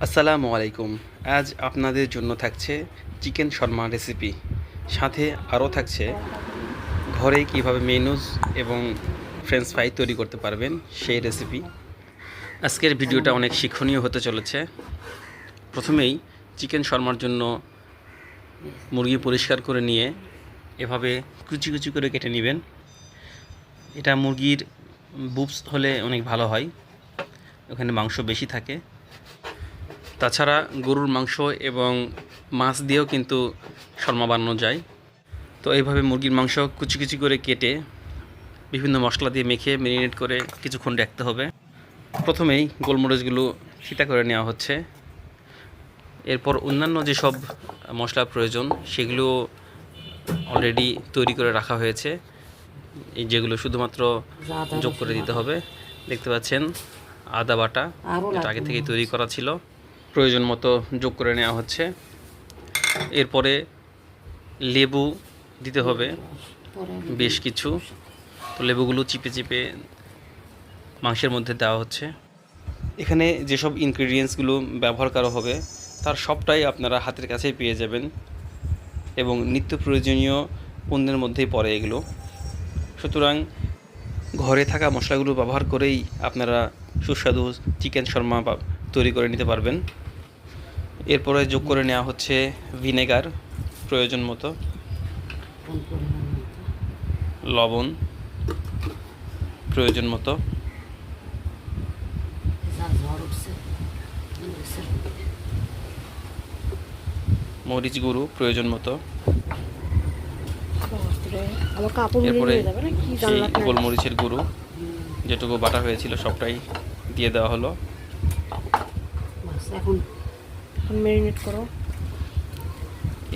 আসসালামু আলাইকুম। আজ আপনাদের জন্য থাকছে চিকেন শর্মা রেসিপি। সাথে আরও থাকছে ঘরে কিভাবে মেয়োনিজ এবং ফ্রেঞ্চ ফ্রাই তৈরি করতে পারবেন সেই রেসিপি। আজকের ভিডিওটা অনেক শিক্ষণীয় হতে চলেছে। প্রথমেই চিকেন শর্মার জন্য মুরগি পরিষ্কার করে নিয়ে এভাবে কুচি কুচি করে কেটে নেবেন। এটা মুরগির বুবস হলে অনেক ভালো হয়, ওখানে মাংস বেশি থাকে। তাছাড়া গরুর মাংস এবং মাছ দিয়েও কিন্তু শর্মা বানানো যায়। তো এইভাবে মুরগির মাংস কুচি কুচি করে কেটে বিভিন্ন মশলা দিয়ে মেখে ম্যারিনেট করে কিছুক্ষণ রাখতে হবে। প্রথমেই গোলমরিচগুলো থিতা করে নেওয়া হচ্ছে। এরপর অন্যান্য যেসব মশলা প্রয়োজন সেগুলো অলরেডি তৈরি করে রাখা হয়েছে, এই যেগুলো শুধুমাত্র যোগ করে দিতে হবে। দেখতে পাচ্ছেন আদা বাটা, এটা আগে থেকেই তৈরি করা ছিল, প্রয়োজন মতো যোগ করে নেওয়া হচ্ছে। এরপরে লেবু দিতে হবে বেশ কিছু। তো লেবুগুলো চিপে চিপে মাংসের মধ্যে দেওয়া হচ্ছে। এখানে যেসব ইনগ্রিডিয়েন্টসগুলো ব্যবহার করা হবে তার সবটাই আপনারা হাতের কাছেই পেয়ে যাবেন এবং নিত্য প্রয়োজনীয় পণ্যের মধ্যেই পড়ে এগুলো। সুতরাং ঘরে থাকা মশলাগুলো ব্যবহার করেই আপনারা সুস্বাদু চিকেন শর্মা তৈরি করে নিতে পারবেন। এরপরে যোগ করে নেওয়া হচ্ছে ভিনেগার প্রয়োজন মতো, লবণ প্রয়োজন মতো, মরিচ গুঁড়ো প্রয়োজন মতো। এরপরে সেই গোলমরিচের গুঁড়ো যেটুকু বাটা হয়েছিল সবটাই দিয়ে দেওয়া হলো।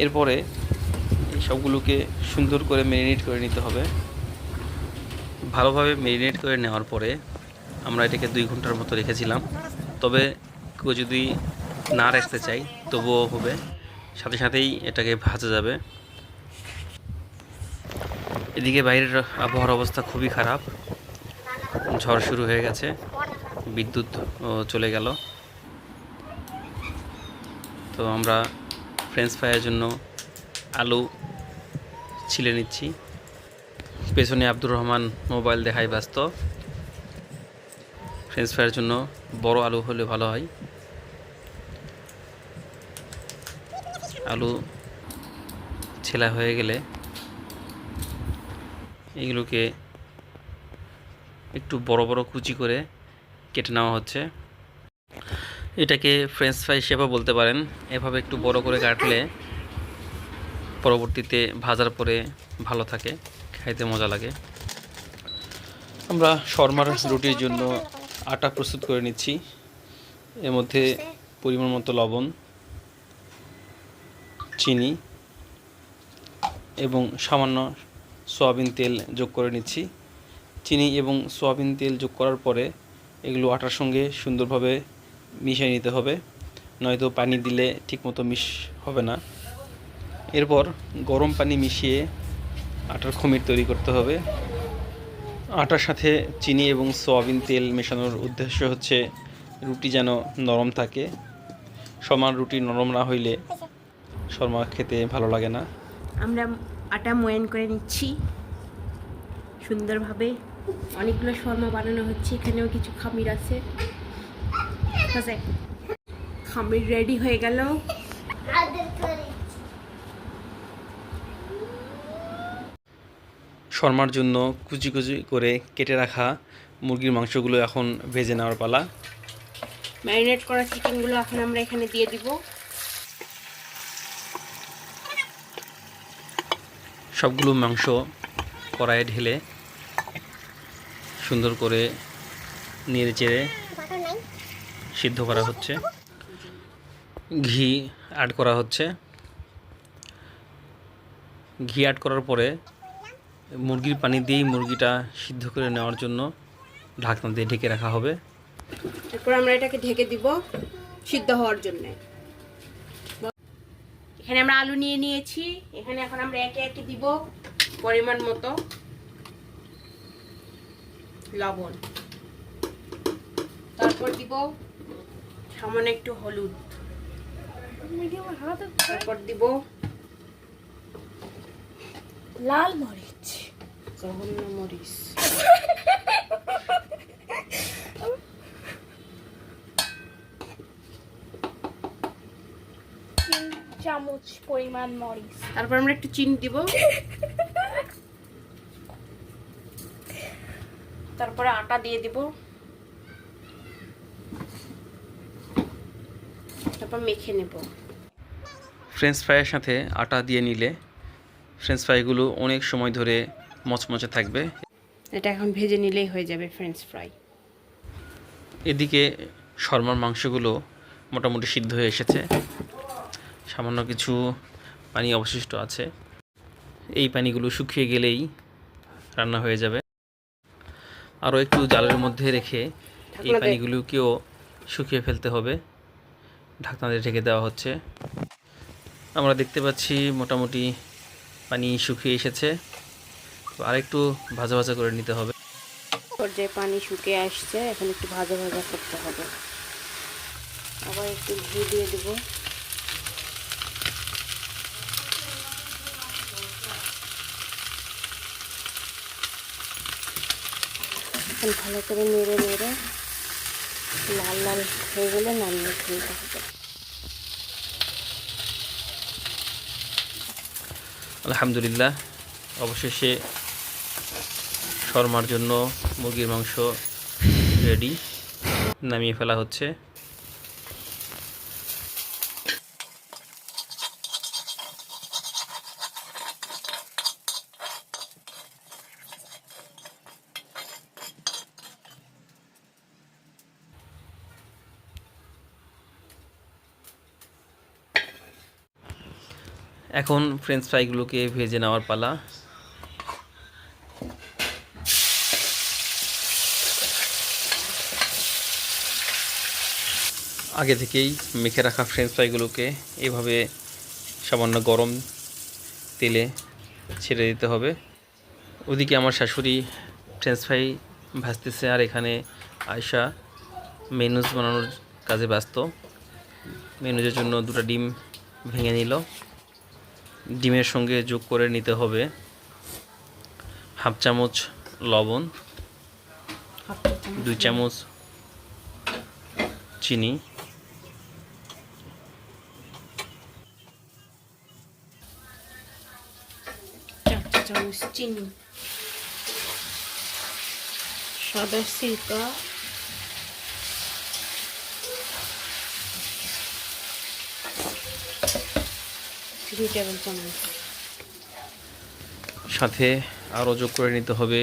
এরপরে এই সবগুলোকে সুন্দর করে ম্যারিনেট করে নিতে হবে। ভালোভাবে ম্যারিনেট করে নেওয়ার পরে আমরা এটাকে 2 ঘন্টার মতো রেখেছিলাম। তবে কেউ যদি না রাখতে চাই তবুও হবে, সাথে সাথেই এটাকে ভাজা যাবে। এদিকে বাইরের আবহাওয়ার অবস্থা খুবই খারাপ, ঝড় শুরু হয়ে গেছে, বিদ্যুৎ চলে গেল। তো আমরা ফ্রেঞ্চ ফ্রাইয়ের জন্য আলু ছিলে নিচ্ছি। পেছনে আব্দুর রহমান মোবাইল দেখায় ব্যস্ত। ফ্রেঞ্চ ফ্রাইয়ের জন্য বড় আলু হলে ভালো হয়। আলু ছেলা হয়ে গেলে এগুলোকে একটু বড় বড় কুচি করে কেটে নেওয়া হচ্ছে। এটাকে ফ্রেঞ্চ ফ্রাই শেপও বলতে পারেন। এভাবে একটু বড় করে কাটলে পরবর্তীতে ভাজার পরে ভালো থাকে, খাইতে মজা লাগে। আমরা শর্মার রুটির জন্য আটা প্রস্তুত করে নিচ্ছি। এর মধ্যে পরিমাণ মতো লবণ, চিনি এবং সামান্য সয়াবিন তেল যোগ করে নিচ্ছি। চিনি এবং সয়াবিন তেল যোগ করার পরে এগুলো আটার সঙ্গে সুন্দরভাবে মিশিয়ে নিতে হবে, নয়তো পানি দিলে ঠিকমতো হবে না। এরপর গরম পানি মিশিয়ে আটার খমির তৈরি করতে হবে। আটার সাথে চিনি এবং সয়াবিন তেল মেশানোর উদ্দেশ্য হচ্ছে রুটি যেন নরম থাকে। সমান রুটি নরম না হইলে শর্মা খেতে ভালো লাগে না। আমরা আটা ময়ান করে নিচ্ছি সুন্দরভাবে। অনেকগুলো শর্মা বানানো হচ্ছে, এখানেও কিছু খামির আছে। খামির রেডি হয়ে গেল। শর্মার জন্য কুচি কুচি করে কেটে রাখা মুরগির মাংসগুলো এখন ভেজে নেওয়ার পালা। ম্যারিনেট করা চিকেনগুলো এখন আমরা এখানে দিয়ে দিব। সবগুলো মাংস কড়াইয়ে ঢেলে সুন্দর করে নেড়ে চেড়ে সিদ্ধ করা হচ্ছে। ঘি অ্যাড করা হচ্ছে। ঘি অ্যাড করার পরে মুরগির পানি দিয়েই মুরগিটা সিদ্ধ করে নেওয়ার জন্য ঢাকনা দিয়ে ঢেকে রাখা হবে। এরপর আমরা এটাকে ঢেকে দিব সিদ্ধ হওয়ার জন্য। এখানে আমরা আলু নিয়ে নিয়েছি, এখানে এখন আমরা একে একে দিব পরিমাণ মতো লবণ, তারপর দিব সামান্য একটু হলুদ, তারপর দিব লাল মরিচ, জঘন্য মরিচ, 3 চামচ পরিমাণ মরিচ। তারপর আমরা একটু চিনি দিব, তারপরে আটা দিয়ে দিব, তারপর মেখে নেব। ফ্রেঞ্চ ফ্রাইয়ের সাথে আটা দিয়ে নিলে ফ্রেঞ্চ ফ্রাইগুলো অনেক সময় ধরে মচমচে থাকবে। এটা এখন ভেজে নিলেই হয়ে যাবে ফ্রেঞ্চ ফ্রাই। এদিকে শর্মার মাংসগুলো মোটামুটি সিদ্ধ হয়ে এসেছে, সামান্য কিছু পানি অবশিষ্ট আছে। এই পানিগুলো শুকিয়ে গেলেই রান্না হয়ে যাবে। আরও একটু জালের মধ্যে রেখে এই পানিগুলোকেও শুকিয়ে ফেলতে হবে। ঢাকনা দিয়ে ঢেকে দেওয়া হচ্ছে। আমরা দেখতে পাচ্ছি মোটামুটি পানি শুকিয়ে এসেছে, তো আরেকটু ভাজা ভাজা করে নিতে হবে। পর্যায়ে পানি শুকিয়ে আসছে, এখন একটু ভাজা ভাজা করতে হবে। আবার একটু ঘি দিয়ে দেব, এখন ভালো করে নেড়ে নেড়ে লাল লাল হয়ে গেলে নামিয়ে ফেলতে হবে। আলহামদুলিল্লাহ, অবশেষে শর্মার জন্য মুরগির মাংস রেডি, নামিয়ে ফেলা হচ্ছে। এখন ফ্রেঞ্চ ফ্রাইগুলোকে ভেজে নেওয়ার পালা। আগে থেকেই মেখে রাখা ফ্রেঞ্চ ফ্রাইগুলোকে এভাবে সামান্য গরম তেলে ছেড়ে দিতে হবে। ওদিকে আমার শাশুড়ি ফ্রেঞ্চ ফ্রাই ভাজতেছে, আর এখানে আয়শা মেনুজ বানানোর কাজে ব্যস্ত। মেনুজের জন্য 2টা ডিম ভেঙে নিল। ডিমের সঙ্গে যোগ করে নিতে হবে 1/2 চামচ লবণ, 2 চামচ চিনি, 4 চামচ চিনি, সাদা সিরকা, সাথে আরও যোগ করে নিতে হবে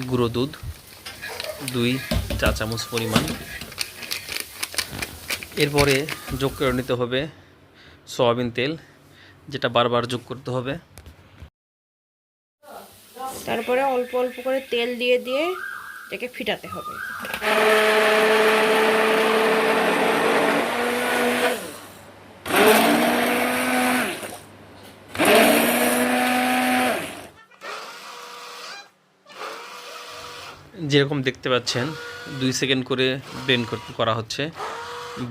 গুঁড়ো দুধ 2 চা চামচ পরিমাণ। এরপরে যোগ করে নিতে হবে সয়াবিন তেল, যেটা বারবার যোগ করতে হবে। তারপরে অল্প অল্প করে তেল দিয়ে দিয়ে এটাকে ফিটাতে হবে। যেরকম দেখতে পাচ্ছেন 2 সেকেন্ড করে ব্লেন্ড করা হচ্ছে,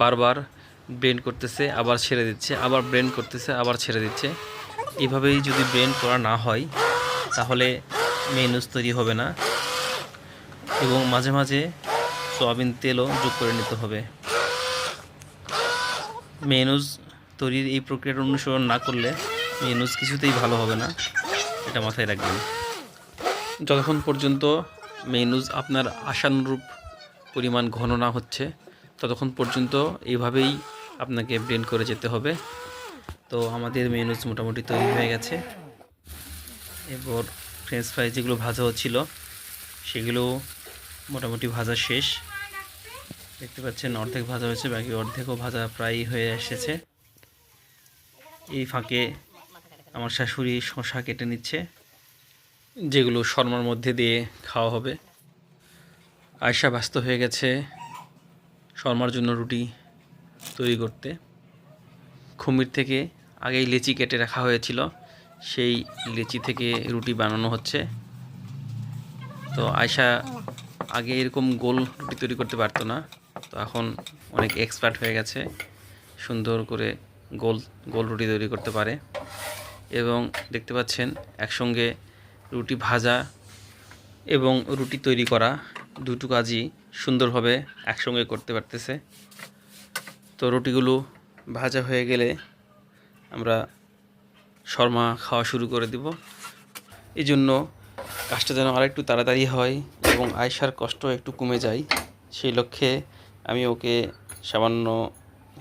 বারবার ব্লেন্ড করতেছে, আবার ছেড়ে দিচ্ছে, আবার ব্লেন্ড করতেছে, আবার ছেড়ে দিচ্ছে। এভাবেই যদি ব্লেন্ড করা না হয় তাহলে মেনুজ তৈরি হবে না, এবং মাঝে মাঝে সয়াবিন তেলও যোগ করে নিতে হবে। মেনুজ তৈরির এই প্রক্রিয়াটা অনুসরণ না করলে মেনুজ কিছুতেই ভালো হবে না, এটা মাথায় রাখবেন। যতক্ষণ পর্যন্ত মেনুজ আপনার আশানুরূপ পরিমাণ ঘন না হচ্ছে ততক্ষণ পর্যন্ত এইভাবেই আপনাকে ব্লেন্ড করে যেতে হবে। তো আমাদের মেনুজ মোটামুটি তৈরি হয়ে গেছে। এরপর ফ্রেঞ্চ ফ্রাই যেগুলো ভাজা হচ্ছিল সেগুলো মোটামুটি ভাজা শেষ। দেখতে পাচ্ছেন অর্ধেক ভাজা হয়েছে, বাকি অর্ধেকও ভাজা প্রায় হয়ে এসেছে। এই ফাঁকে আমার শাশুড়ি শসা কেটে নিচ্ছে, যেগুলো শর্মার মধ্যে দিয়ে খাওয়া হবে। আয়শা ব্যস্ত হয়ে গেছে শর্মার জন্য রুটি তৈরি করতে। খুমির থেকে আগেই লেচি কেটে রাখা হয়েছিল, সেই লেচি থেকে রুটি বানানো হচ্ছে। তো আয়শা আগে এরকম গোল রুটি তৈরি করতে পারতো না, তো এখন অনেক এক্সপার্ট হয়ে গেছে, সুন্দর করে গোল গোল রুটি তৈরি করতে পারে। এবং দেখতে পাচ্ছেন একসঙ্গে রুটি ভাজা এবং রুটি তৈরি করা দুটো কাজই সুন্দরভাবে একসঙ্গে করতে পারতেছে। তো রুটিগুলো ভাজা হয়ে গেলে আমরা শর্মা খাওয়া শুরু করে দিব। এই জন্য কাজটা যেন আরেকটু তাড়াতাড়ি হয় এবং আয়শার কষ্ট একটু কমে যায়, সেই লক্ষ্যে আমি ওকে সামান্য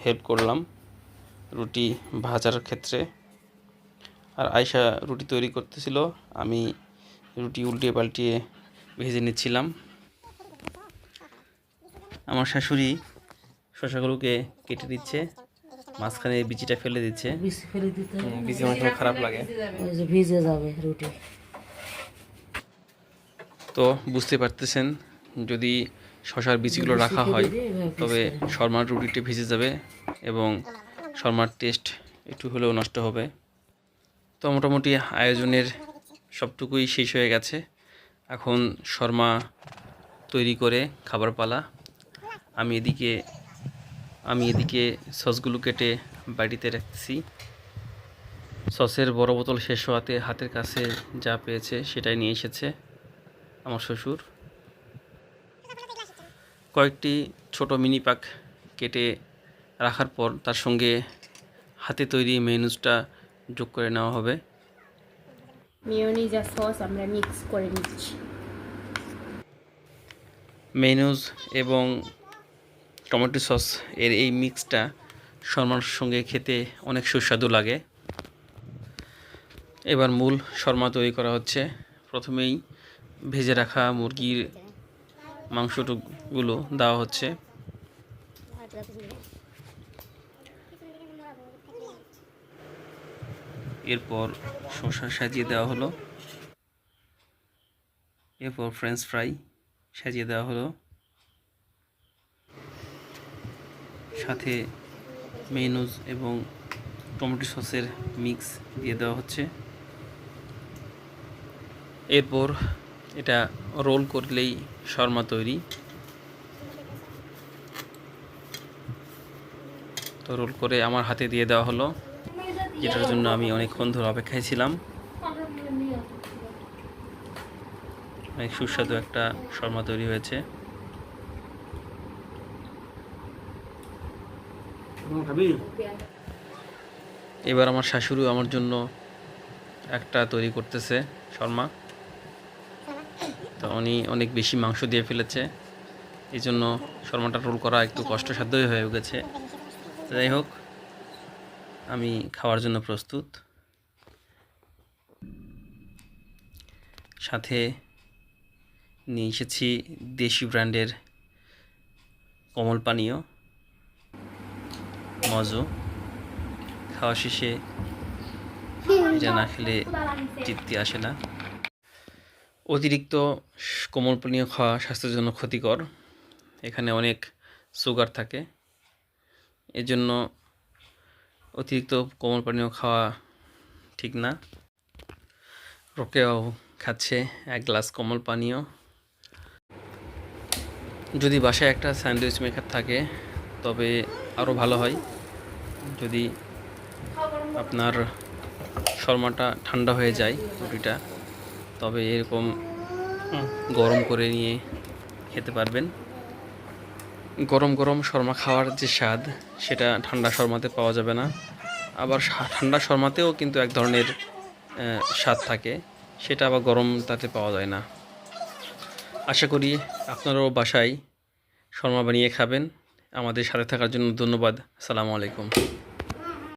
হেল্প করলাম রুটি ভাজার ক্ষেত্রে। আর আয়শা রুটি তৈরি করতেছিল, আমি রুটি উল্টিয়ে পাল্টিয়ে ভেজে নিচ্ছিলাম। আমার শাশুড়ি শসাগুলোকে কেটে দিচ্ছে, মাঝখানে বিচিটা ফেলে দিচ্ছে। বিচি ফেলে দিতে হবে, বিচি অনেক সময় খারাপ লাগে। ওই যে ভিজে যাবে রুটি। তো বুঝতে পারতেছেন, যদি শসার বিচিগুলো রাখা হয় তবে শর্মার রুটিটা ভিজে যাবে এবং শর্মার টেস্ট একটু হলেও নষ্ট হবে। তো মোটামুটি আয়োজনের সবটুকুই শেষ হয়ে গেছে, এখন শর্মা তৈরি করে খাবার পালা। আমি এদিকে সসগুলো কেটে বাড়িতে রাখছি। সসের বড় বোতল শেষ হওয়াতে হাতের কাছে যা পেয়েছে সেটাই নিয়ে এসেছে আমার শ্বশুর। কয়েকটি ছোট মিনি পাক কেটে রাখার পর তার সঙ্গে হাতে তৈরি মেনুজটা যোগ করে নেওয়া হবে। মেয়োনিজ আর সস আমরা মিক্স করে নিচ্ছি। মেনুজ এবং টমেটো সস এর এই মিক্সটা শর্মার সঙ্গে খেতে অনেক সুস্বাদু লাগে। এবার মূল শর্মা তৈরি করা হচ্ছে। প্রথমেই ভেজে রাখা মুরগির মাংসটুকগুলো দেওয়া হচ্ছে। এরপর শসা সাজিয়ে দেওয়া হলো, এরপর ফ্রেঞ্চ ফ্রাই সাজিয়ে দেওয়া হলো, সাথে মেয়োনিজ এবং টমেটো সসের মিক্স দিয়ে দেওয়া হচ্ছে। এরপর এটা রোল করলেই শর্মা তৈরি। তো রোল করে আমার হাতে দিয়ে দেওয়া হলো, যেটার জন্য আমি অনেকক্ষণ ধরে অপেক্ষায় ছিলাম। অনেক সুস্বাদু একটা শর্মা তৈরি হয়েছে। এবার আমার শাশুড়ি আমার জন্য একটা তৈরি করতেছে শর্মা। তো উনি অনেক বেশি মাংস দিয়ে ফেলেছে, এই জন্য শর্মাটা রোল করা একটু কষ্টসাধ্যই হয়ে গেছে। যাই হোক, আমি খাওয়ার জন্য প্রস্তুত। সাথে নিয়ে এসেছি দেশি ব্র্যান্ডের কমল পানীয় মজো। খাওয়া শেষে এটা না খেলে তৃপ্তি আসে না। অতিরিক্ত কোমল পানীয় খাওয়া স্বাস্থ্যের জন্য ক্ষতিকর, এখানে অনেক সুগার থাকে, এজন্য অতিরিক্ত কোমল পানীয় খাওয়া ঠিক না। রোকেয়াও খাচ্ছে 1 গ্লাস কোমল পানীয়। যদি বাসায় একটা স্যান্ডউইচ মেকার থাকে তবে আরও ভালো হয়। যদি আপনার শর্মাটা ঠান্ডা হয়ে যায় রুটিটা, তবে এরকম গরম করে নিয়ে খেতে পারবেন। গরম গরম শর্মা খাওয়ার যে স্বাদ সেটা ঠান্ডা শর্মাতে পাওয়া যাবে না। আবার ঠান্ডা শর্মাতেও কিন্তু এক ধরনের স্বাদ থাকে, সেটা আবার গরম তাতে পাওয়া যায় না। আশা করি আপনারাও বাসায় শর্মা বানিয়ে খাবেন। আমাদের সাথে থাকার জন্য ধন্যবাদ। আসসালামু আলাইকুম।